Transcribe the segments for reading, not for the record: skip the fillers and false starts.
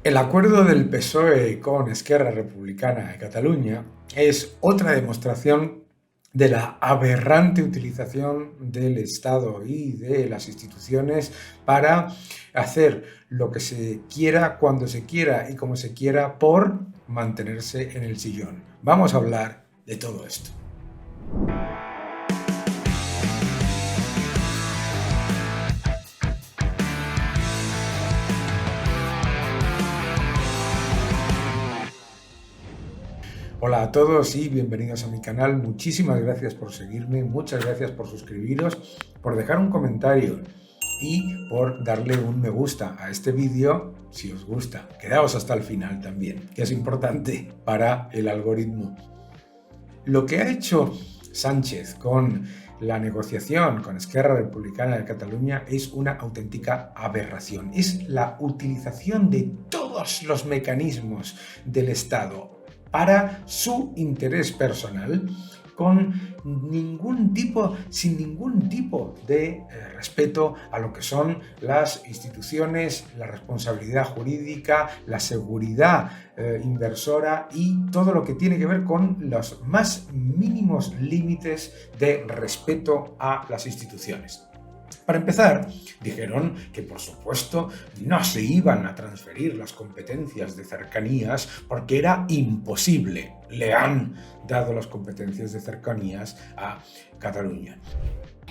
El acuerdo del PSOE con Esquerra Republicana de Cataluña es otra demostración de la aberrante utilización del Estado y de las instituciones para hacer lo que se quiera, cuando se quiera y como se quiera por mantenerse en el sillón. Vamos a hablar de todo esto. Hola a todos y bienvenidos a mi canal. Muchísimas gracias por seguirme, muchas gracias por suscribiros, por dejar un comentario y por darle un me gusta a este vídeo si os gusta. Quedaos hasta el final también, que es importante para el algoritmo. Lo que ha hecho Sánchez con la negociación con Esquerra Republicana de Cataluña es una auténtica aberración. Es la utilización de todos los mecanismos del Estado para su interés personal, sin ningún tipo de respeto a lo que son las instituciones, la responsabilidad jurídica, la seguridad inversora y todo lo que tiene que ver con los más mínimos límites de respeto a las instituciones. Para empezar, dijeron que por supuesto no se iban a transferir las competencias de cercanías porque era imposible. Le han dado las competencias de cercanías a Cataluña.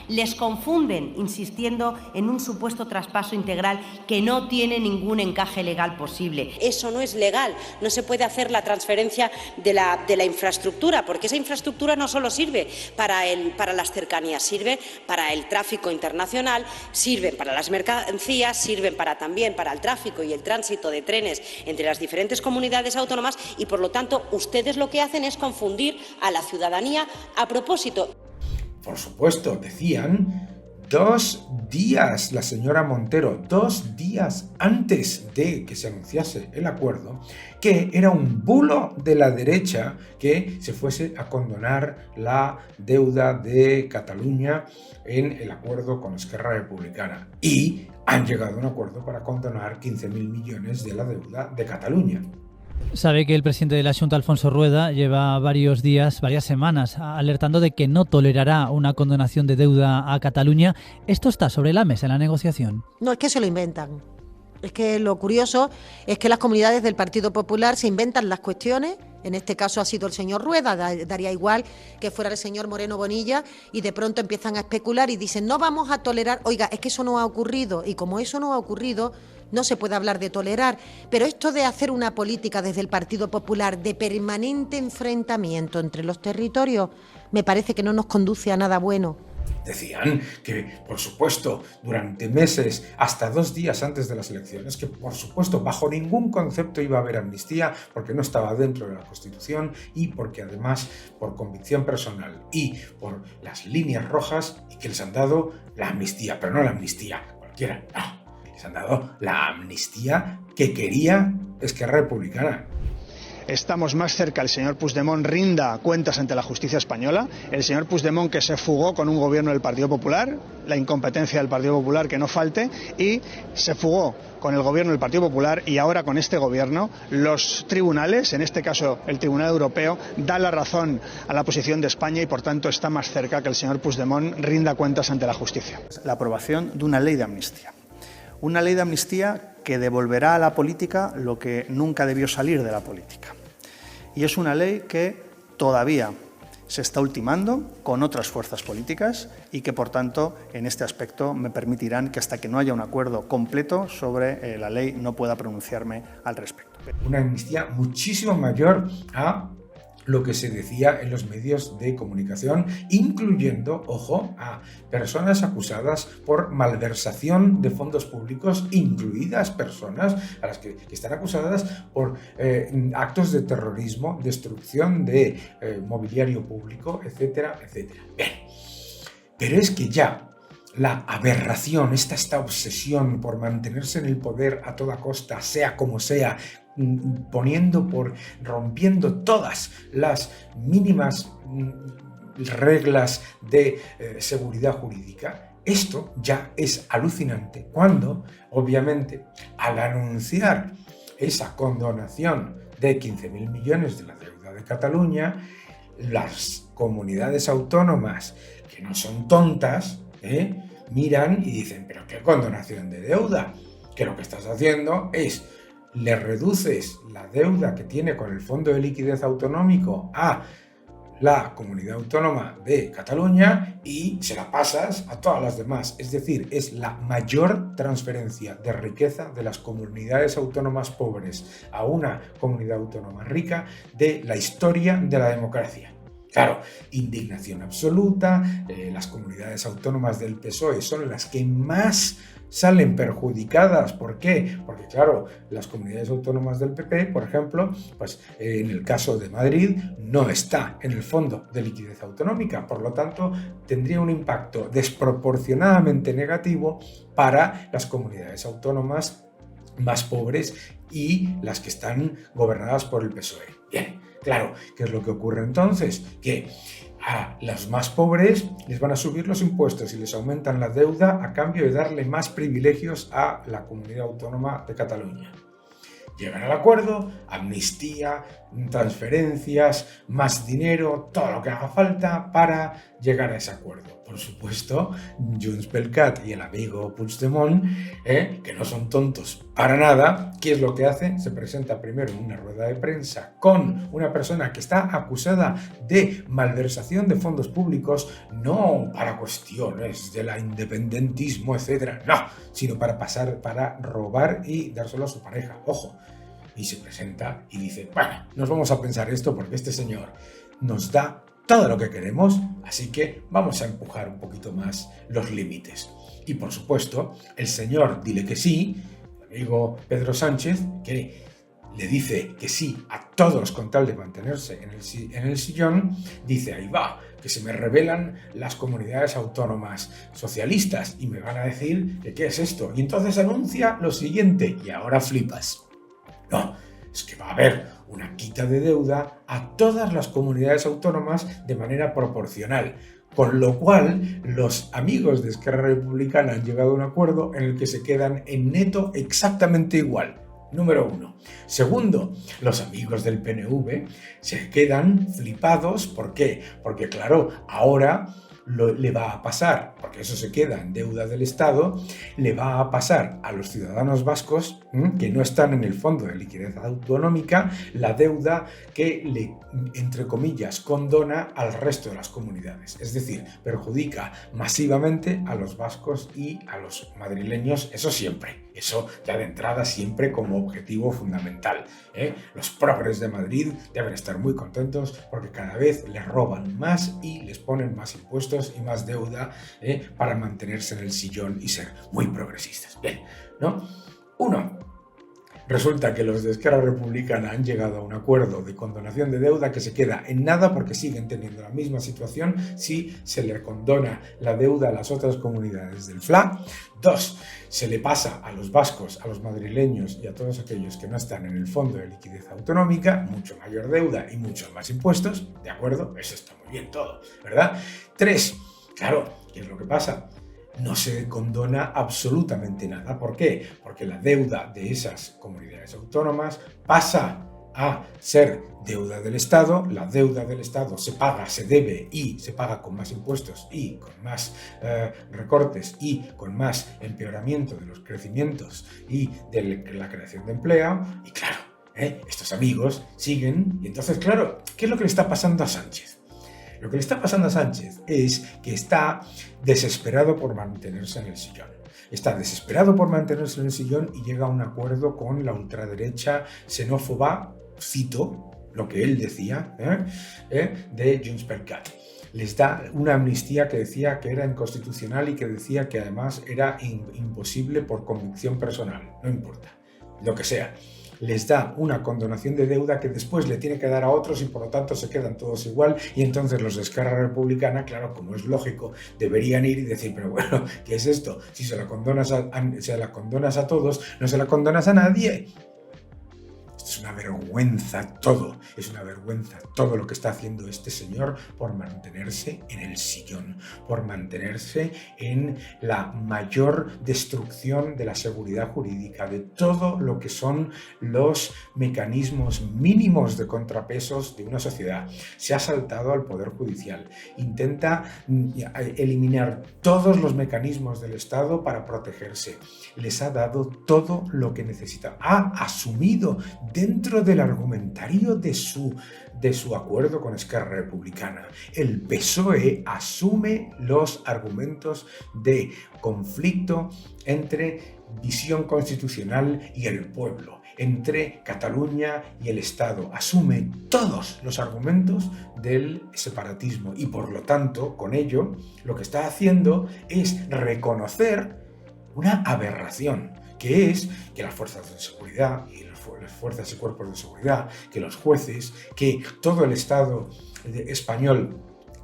Les confunden insistiendo en un supuesto traspaso integral que no tiene ningún encaje legal posible. Eso no es legal, no se puede hacer la transferencia de la infraestructura, porque esa infraestructura no solo sirve para las cercanías, sirve para el tráfico internacional, sirve para las mercancías, sirven también para el tráfico y el tránsito de trenes entre las diferentes comunidades autónomas y, por lo tanto, ustedes lo que hacen es confundir a la ciudadanía a propósito. Por supuesto, decían 2 días, la señora Montero, 2 días antes de que se anunciase el acuerdo, que era un bulo de la derecha que se fuese a condonar la deuda de Cataluña en el acuerdo con Esquerra Republicana. Y han llegado a un acuerdo para condonar 15.000 millones de la deuda de Cataluña. Sabe que el presidente de la Xunta, Alfonso Rueda, lleva varias semanas alertando de que no tolerará una condonación de deuda a Cataluña. ¿Esto está sobre la mesa en la negociación? No, es que se lo inventan. Es que lo curioso es que las comunidades del Partido Popular se inventan las cuestiones. En este caso ha sido el señor Rueda, daría igual que fuera el señor Moreno Bonilla, y de pronto empiezan a especular y dicen no vamos a tolerar, oiga, es que eso no ha ocurrido, y como eso no ha ocurrido, no se puede hablar de tolerar. Pero esto de hacer una política desde el Partido Popular de permanente enfrentamiento entre los territorios, me parece que no nos conduce a nada bueno. Decían que, por supuesto, durante meses, hasta 2 días antes de las elecciones, que por supuesto bajo ningún concepto iba a haber amnistía porque no estaba dentro de la Constitución y porque además por convicción personal y por las líneas rojas, y que les han dado la amnistía, pero no la amnistía cualquiera, no, les han dado la amnistía que quería Esquerra Republicana. Estamos más cerca, el señor Puigdemont rinda cuentas ante la justicia española, el señor Puigdemont que se fugó con un gobierno del Partido Popular, la incompetencia del Partido Popular que no falte, y se fugó con el gobierno del Partido Popular y ahora con este gobierno. Los tribunales, en este caso el Tribunal Europeo, da la razón a la posición de España y por tanto está más cerca que el señor Puigdemont rinda cuentas ante la justicia. La aprobación de una ley de amnistía. Una ley de amnistía que devolverá a la política lo que nunca debió salir de la política. Y es una ley que todavía se está ultimando con otras fuerzas políticas y que, por tanto, en este aspecto me permitirán que hasta que no haya un acuerdo completo sobre la ley no pueda pronunciarme al respecto. Una amnistía muchísimo mayor a lo que se decía en los medios de comunicación, incluyendo, ojo, a personas acusadas por malversación de fondos públicos, incluidas personas a las que están acusadas por actos de terrorismo, destrucción de mobiliario público, etcétera, etcétera. Bien, pero es que ya la aberración, esta obsesión por mantenerse en el poder a toda costa, sea como sea, rompiendo todas las mínimas reglas de seguridad jurídica. Esto ya es alucinante cuando, obviamente, al anunciar esa condonación de 15.000 millones de la deuda de Cataluña, las comunidades autónomas que no son tontas, miran y dicen, pero qué condonación de deuda, que lo que estás haciendo es le reduces la deuda que tiene con el Fondo de Liquidez Autonómico a la comunidad autónoma de Cataluña y se la pasas a todas las demás. Es decir, es la mayor transferencia de riqueza de las comunidades autónomas pobres a una comunidad autónoma rica de la historia de la democracia. Claro, indignación absoluta, las comunidades autónomas del PSOE son las que más salen perjudicadas. ¿Por qué? Porque claro, las comunidades autónomas del PP, por ejemplo, pues en el caso de Madrid no está en el Fondo de Liquidez Autonómica, por lo tanto tendría un impacto desproporcionadamente negativo para las comunidades autónomas más pobres y las que están gobernadas por el PSOE. Bien, claro, ¿qué es lo que ocurre entonces? Que a los más pobres les van a subir los impuestos y les aumentan la deuda a cambio de darle más privilegios a la comunidad autónoma de Cataluña. Llegan al acuerdo, amnistía, transferencias, más dinero, todo lo que haga falta para llegar a ese acuerdo. Por supuesto, Junts pel Cat y el amigo Puigdemont, que no son tontos para nada, ¿qué es lo que hace? Se presenta primero en una rueda de prensa con una persona que está acusada de malversación de fondos públicos, no para cuestiones del independentismo, etcétera, no, sino para robar y dárselo a su pareja. Ojo. Y se presenta y dice, bueno, nos vamos a pensar esto porque este señor nos da todo lo que queremos, así que vamos a empujar un poquito más los límites. Y por supuesto, el señor dile que sí, el amigo Pedro Sánchez, que le dice que sí a todos con tal de mantenerse en el sillón, dice, ahí va, que se me revelan las comunidades autónomas socialistas y me van a decir que qué es esto. Y entonces anuncia lo siguiente, y ahora flipas. No, es que va a haber una quita de deuda a todas las comunidades autónomas de manera proporcional, con lo cual los amigos de Esquerra Republicana han llegado a un acuerdo en el que se quedan en neto exactamente igual. Número 1. Segundo, los amigos del PNV se quedan flipados. ¿Por qué? Porque claro, ahora le va a pasar, porque eso se queda en deuda del Estado, le va a pasar a los ciudadanos vascos que no están en el Fondo de Liquidez Autonómica la deuda que le, entre comillas, condona al resto de las comunidades. Es decir, perjudica masivamente a los vascos y a los madrileños, eso siempre. Eso ya de entrada siempre como objetivo fundamental. Los progres de Madrid deben estar muy contentos porque cada vez les roban más y les ponen más impuestos y más deuda para mantenerse en el sillón y ser muy progresistas. Bien, ¿no? 1. Resulta que los de Esquerra Republicana han llegado a un acuerdo de condonación de deuda que se queda en nada porque siguen teniendo la misma situación si se le condona la deuda a las otras comunidades del FLA. 2. Se le pasa a los vascos, a los madrileños y a todos aquellos que no están en el Fondo de Liquidez Autonómica mucho mayor deuda y muchos más impuestos. ¿De acuerdo? Eso está muy bien todo, ¿verdad? 3. Claro, ¿qué es lo que pasa? No se condona absolutamente nada. ¿Por qué? Porque la deuda de esas comunidades autónomas pasa a ser deuda del Estado. La deuda del Estado se paga, se debe y se paga con más impuestos y con más recortes y con más empeoramiento de los crecimientos y de la creación de empleo. Y claro, estos amigos siguen. Y entonces, claro, ¿qué es lo que le está pasando a Sánchez? Lo que le está pasando a Sánchez es que está desesperado por mantenerse en el sillón. Está desesperado por mantenerse en el sillón y llega a un acuerdo con la ultraderecha xenófoba, cito lo que él decía, de Junts pel Cat. Les da una amnistía que decía que era inconstitucional y que decía que además era imposible por convicción personal. No importa, lo que sea. Les da una condonación de deuda que después le tiene que dar a otros y por lo tanto se quedan todos igual y entonces los de Esquerra Republicana, claro, como es lógico, deberían ir y decir, pero bueno, ¿qué es esto? Si se la condonas a todos, no se la condonas a nadie. Esto es una vergüenza todo, es una vergüenza todo lo que está haciendo este señor por mantenerse en el sillón, por mantenerse en la mayor destrucción de la seguridad jurídica, de todo lo que son los mecanismos mínimos de contrapesos de una sociedad. Se ha saltado al Poder Judicial, intenta eliminar todos los mecanismos del Estado para protegerse, les ha dado todo lo que necesita, ha asumido dentro del argumentario de su acuerdo con Esquerra Republicana. El PSOE asume los argumentos de conflicto entre visión constitucional y el pueblo, entre Cataluña y el Estado. Asume todos los argumentos del separatismo y, por lo tanto, con ello, lo que está haciendo es reconocer una aberración, que es que las fuerzas de seguridad y las fuerzas y cuerpos de seguridad, que los jueces, que todo el Estado español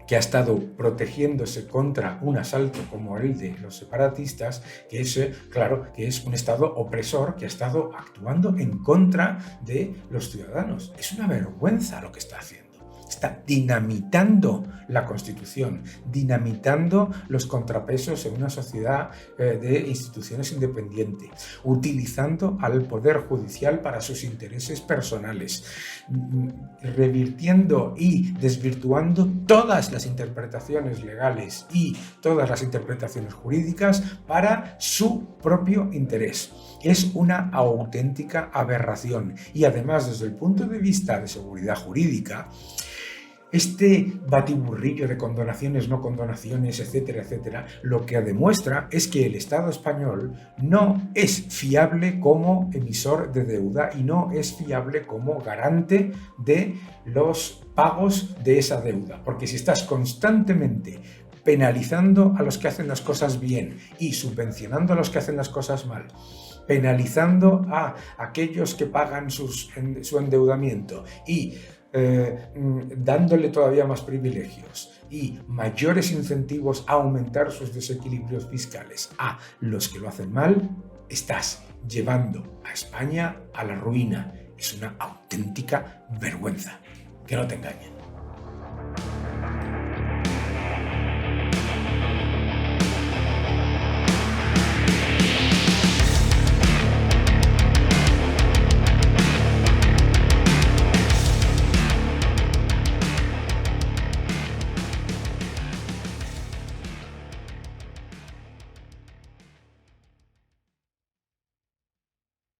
que ha estado protegiéndose contra un asalto como el de los separatistas, que es, claro, que es un Estado opresor que ha estado actuando en contra de los ciudadanos. Es una vergüenza lo que está haciendo. Está dinamitando la Constitución, dinamitando los contrapesos en una sociedad de instituciones independientes, utilizando al Poder Judicial para sus intereses personales, revirtiendo y desvirtuando todas las interpretaciones legales y todas las interpretaciones jurídicas para su propio interés. Es una auténtica aberración y, además, desde el punto de vista de seguridad jurídica, este batiburrillo de condonaciones, no condonaciones, etcétera, etcétera, lo que demuestra es que el Estado español no es fiable como emisor de deuda y no es fiable como garante de los pagos de esa deuda. Porque si estás constantemente penalizando a los que hacen las cosas bien y subvencionando a los que hacen las cosas mal, penalizando a aquellos que pagan su endeudamiento y dándole todavía más privilegios y mayores incentivos a aumentar sus desequilibrios fiscales a los que lo hacen mal, estás llevando a España a la ruina. Es una auténtica vergüenza. Que no te engañen.